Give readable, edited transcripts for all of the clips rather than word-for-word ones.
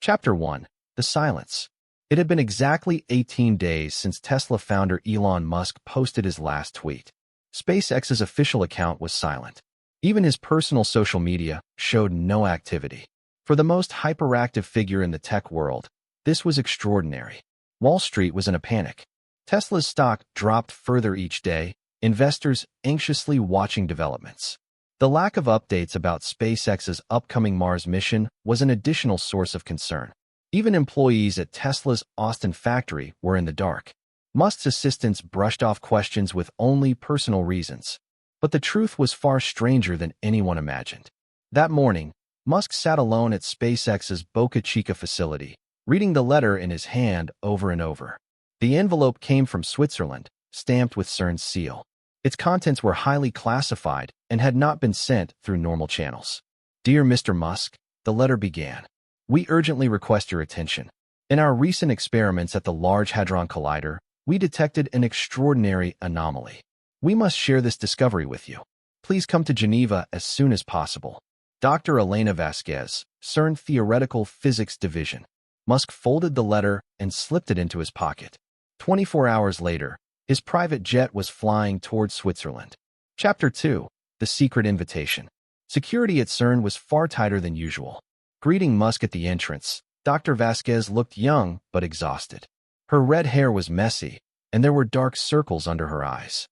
Chapter 1. The Silence. It had been exactly 18 days since Tesla founder Elon Musk posted his last tweet. SpaceX's official account was silent. Even his personal social media showed no activity. For the most hyperactive figure in the tech world, this was extraordinary. Wall Street was in a panic. Tesla's stock dropped further each day, investors anxiously watching developments. The lack of updates about SpaceX's upcoming Mars mission was an additional source of concern. Even employees at Tesla's Austin factory were in the dark. Musk's assistants brushed off questions with only personal reasons. But the truth was far stranger than anyone imagined. That morning, Musk sat alone at SpaceX's Boca Chica facility, reading the letter in his hand over and over. The envelope came from Switzerland, stamped with CERN's seal. Its contents were highly classified and had not been sent through normal channels. Dear Mr. Musk, the letter began. We urgently request your attention. In our recent experiments at the Large Hadron Collider, we detected an extraordinary anomaly. We must share this discovery with you. Please come to Geneva as soon as possible. Dr. Elena Vasquez, CERN Theoretical Physics Division. Musk folded the letter and slipped it into his pocket. 24 hours later, his private jet was flying toward Switzerland. Chapter 2. The Secret Invitation. Security at CERN was far tighter than usual. Greeting Musk at the entrance, Dr. Vasquez looked young but exhausted. Her red hair was messy, and there were dark circles under her eyes.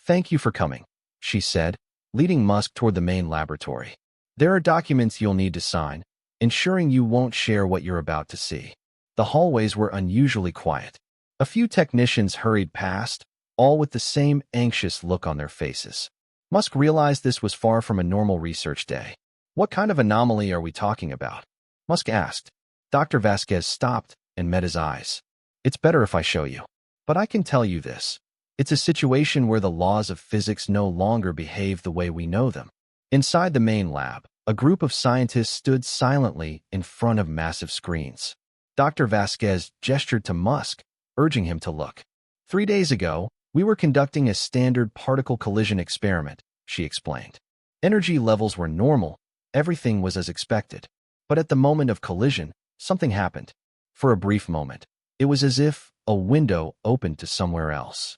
Thank you for coming, she said, leading Musk toward the main laboratory. There are documents you'll need to sign, ensuring you won't share what you're about to see. The hallways were unusually quiet. A few technicians hurried past, all with the same anxious look on their faces. Musk realized this was far from a normal research day. What kind of anomaly are we talking about? Musk asked. Dr. Vasquez stopped and met his eyes. It's better if I show you. But I can tell you this. It's a situation where the laws of physics no longer behave the way we know them. Inside the main lab, a group of scientists stood silently in front of massive screens. Dr. Vasquez gestured to Musk, urging him to look. 3 days ago, we were conducting a standard particle collision experiment, she explained. Energy levels were normal, everything was as expected. But at the moment of collision, something happened. For a brief moment, it was as if a window opened to somewhere else.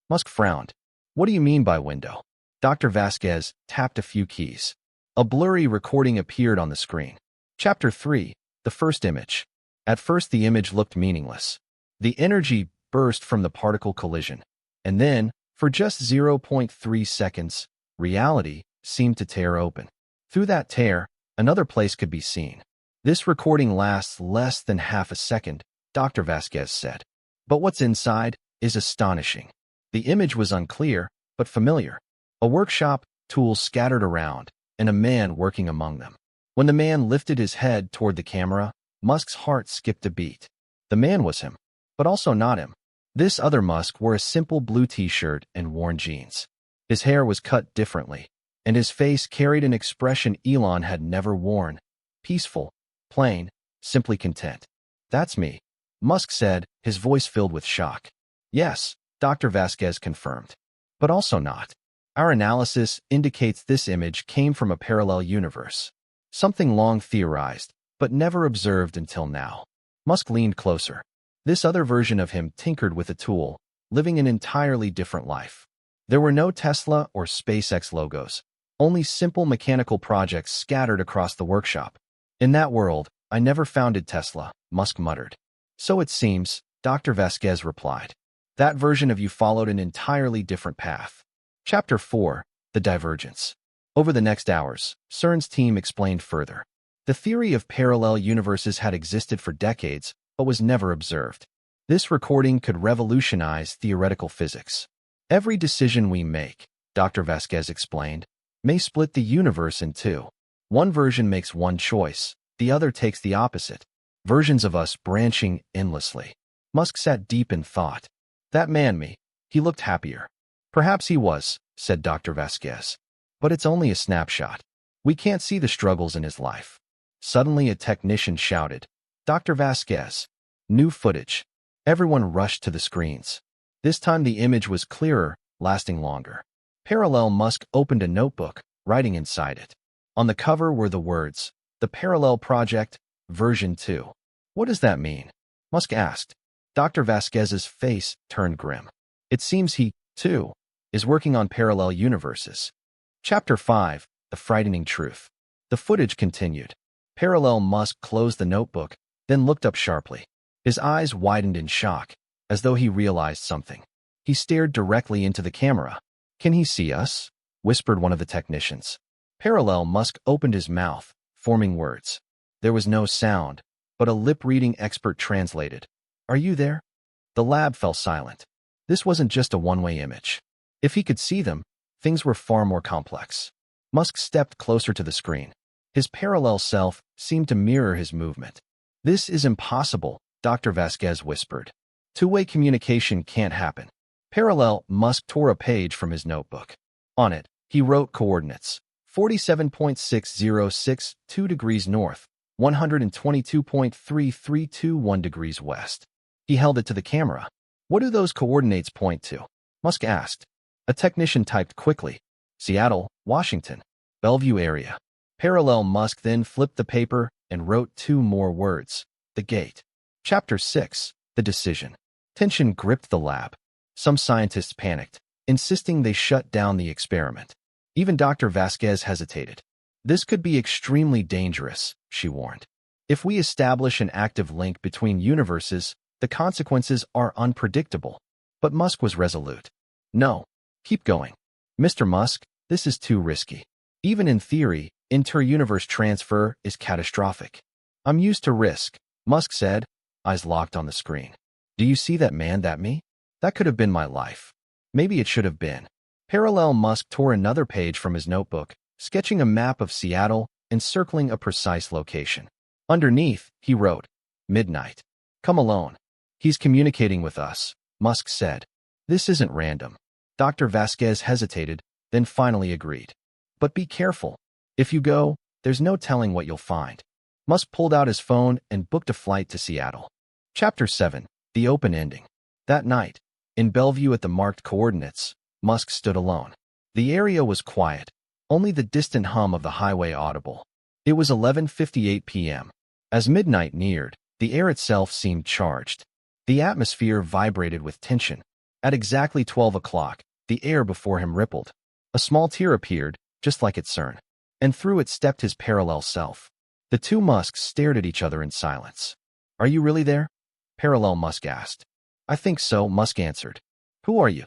Musk frowned. What do you mean by window? Dr. Vasquez tapped a few keys. A blurry recording appeared on the screen. Chapter 3. The First Image. At first the image looked meaningless. The energy burst from the particle collision. And then, for just 0.3 seconds, reality seemed to tear open. Through that tear, another place could be seen. This recording lasts less than half a second, Dr. Vasquez said. But what's inside is astonishing. The image was unclear, but familiar. A workshop, tools scattered around, and a man working among them. When the man lifted his head toward the camera, Musk's heart skipped a beat. The man was him, but also not him. This other Musk wore a simple blue t-shirt and worn jeans. His hair was cut differently, and his face carried an expression Elon had never worn. Peaceful, plain, simply content. That's me, Musk said, his voice filled with shock. Yes, Dr. Vasquez confirmed. But also not. Our analysis indicates this image came from a parallel universe. Something long theorized, but never observed until now. Musk leaned closer. This other version of him tinkered with a tool, living an entirely different life. There were no Tesla or SpaceX logos, only simple mechanical projects scattered across the workshop. In that world, I never founded Tesla, Musk muttered. So it seems, Dr. Vasquez replied. That version of you followed an entirely different path. Chapter 4. The Divergence. Over the next hours, CERN's team explained further. The theory of parallel universes had existed for decades, but was never observed. This recording could revolutionize theoretical physics. Every decision we make, Dr. Vasquez explained, may split the universe in two. One version makes one choice, the other takes the opposite. Versions of us branching endlessly. Musk sat deep in thought. That man me, he looked happier. Perhaps he was, said Dr. Vasquez. But it's only a snapshot. We can't see the struggles in his life. Suddenly a technician shouted, Dr. Vasquez. New footage. Everyone rushed to the screens. This time the image was clearer, lasting longer. Parallel Musk opened a notebook, writing inside it. On the cover were the words, The Parallel Project, Version 2. What does that mean? Musk asked. Dr. Vasquez's face turned grim. It seems he, too, is working on parallel universes. Chapter 5, The Frightening Truth. The footage continued. Parallel Musk closed the notebook, then looked up sharply. His eyes widened in shock, as though he realized something. He stared directly into the camera. Can he see us? Whispered one of the technicians. Parallel Musk opened his mouth, forming words. There was no sound, but a lip-reading expert translated. Are you there? The lab fell silent. This wasn't just a one-way image. If he could see them, things were far more complex. Musk stepped closer to the screen. His parallel self seemed to mirror his movement. This is impossible, Dr. Vasquez whispered. Two-way communication can't happen. Parallel Musk tore a page from his notebook. On it, he wrote coordinates. 47.6062 degrees north, 122.3321 degrees west. He held it to the camera. What do those coordinates point to? Musk asked. A technician typed quickly. Seattle, Washington, Bellevue area. Parallel Musk then flipped the paper and wrote two more words. The gate. Chapter 6, The Decision. Tension gripped the lab. Some scientists panicked, insisting they shut down the experiment. Even Dr. Vasquez hesitated. This could be extremely dangerous, she warned. If we establish an active link between universes, the consequences are unpredictable. But Musk was resolute. No, keep going. Mr. Musk, this is too risky. Even in theory, inter-universe transfer is catastrophic. I'm used to risk, Musk said, eyes locked on the screen. Do you see that man, that me? That could have been my life. Maybe it should have been. Parallel Musk tore another page from his notebook, sketching a map of Seattle and circling a precise location. Underneath, he wrote, Midnight. Come alone. He's communicating with us, Musk said. This isn't random. Dr. Vasquez hesitated, then finally agreed. But be careful. If you go, there's no telling what you'll find. Musk pulled out his phone and booked a flight to Seattle. Chapter 7, The Open Ending. That night, in Bellevue at the marked coordinates, Musk stood alone. The area was quiet, only the distant hum of the highway audible. It was 11:58 p.m. As midnight neared, the air itself seemed charged. The atmosphere vibrated with tension. At exactly 12 o'clock, the air before him rippled. A small tear appeared, just like its CERN, and through it stepped his parallel self. The two Musks stared at each other in silence. Are you really there? Parallel Musk asked. I think so, Musk answered. Who are you?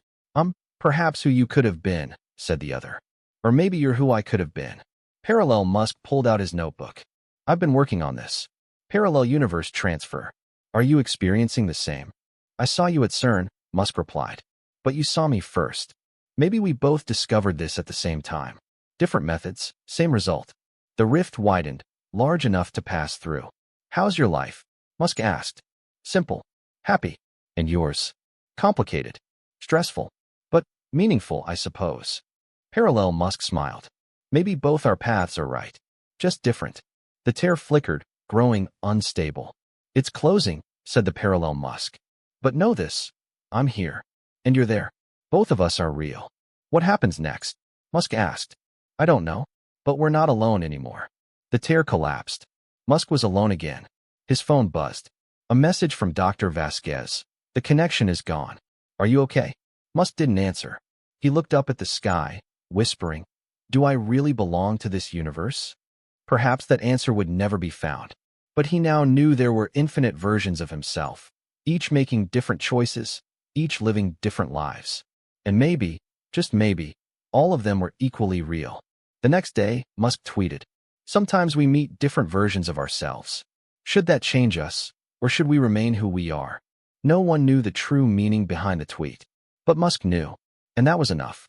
Perhaps who you could have been, said the other. Or maybe you're who I could have been. Parallel Musk pulled out his notebook. I've been working on this. Parallel universe transfer. Are you experiencing the same? I saw you at CERN, Musk replied. But you saw me first. Maybe we both discovered this at the same time. Different methods, same result. The rift widened, large enough to pass through. How's your life? Musk asked. Simple. Happy. And yours? Complicated. Stressful. But meaningful, I suppose. Parallel Musk smiled. Maybe both our paths are right. Just different. The tear flickered, growing unstable. It's closing, said the Parallel Musk. But know this. I'm here. And you're there. Both of us are real. What happens next? Musk asked. I don't know. But we're not alone anymore. The tear collapsed. Musk was alone again. His phone buzzed. A message from Dr. Vasquez. The connection is gone. Are you okay? Musk didn't answer. He looked up at the sky, whispering, Do I really belong to this universe? Perhaps that answer would never be found. But he now knew there were infinite versions of himself, each making different choices, each living different lives. And maybe, just maybe, all of them were equally real. The next day, Musk tweeted, Sometimes we meet different versions of ourselves. Should that change us, or should we remain who we are? No one knew the true meaning behind the tweet. But Musk knew, and that was enough.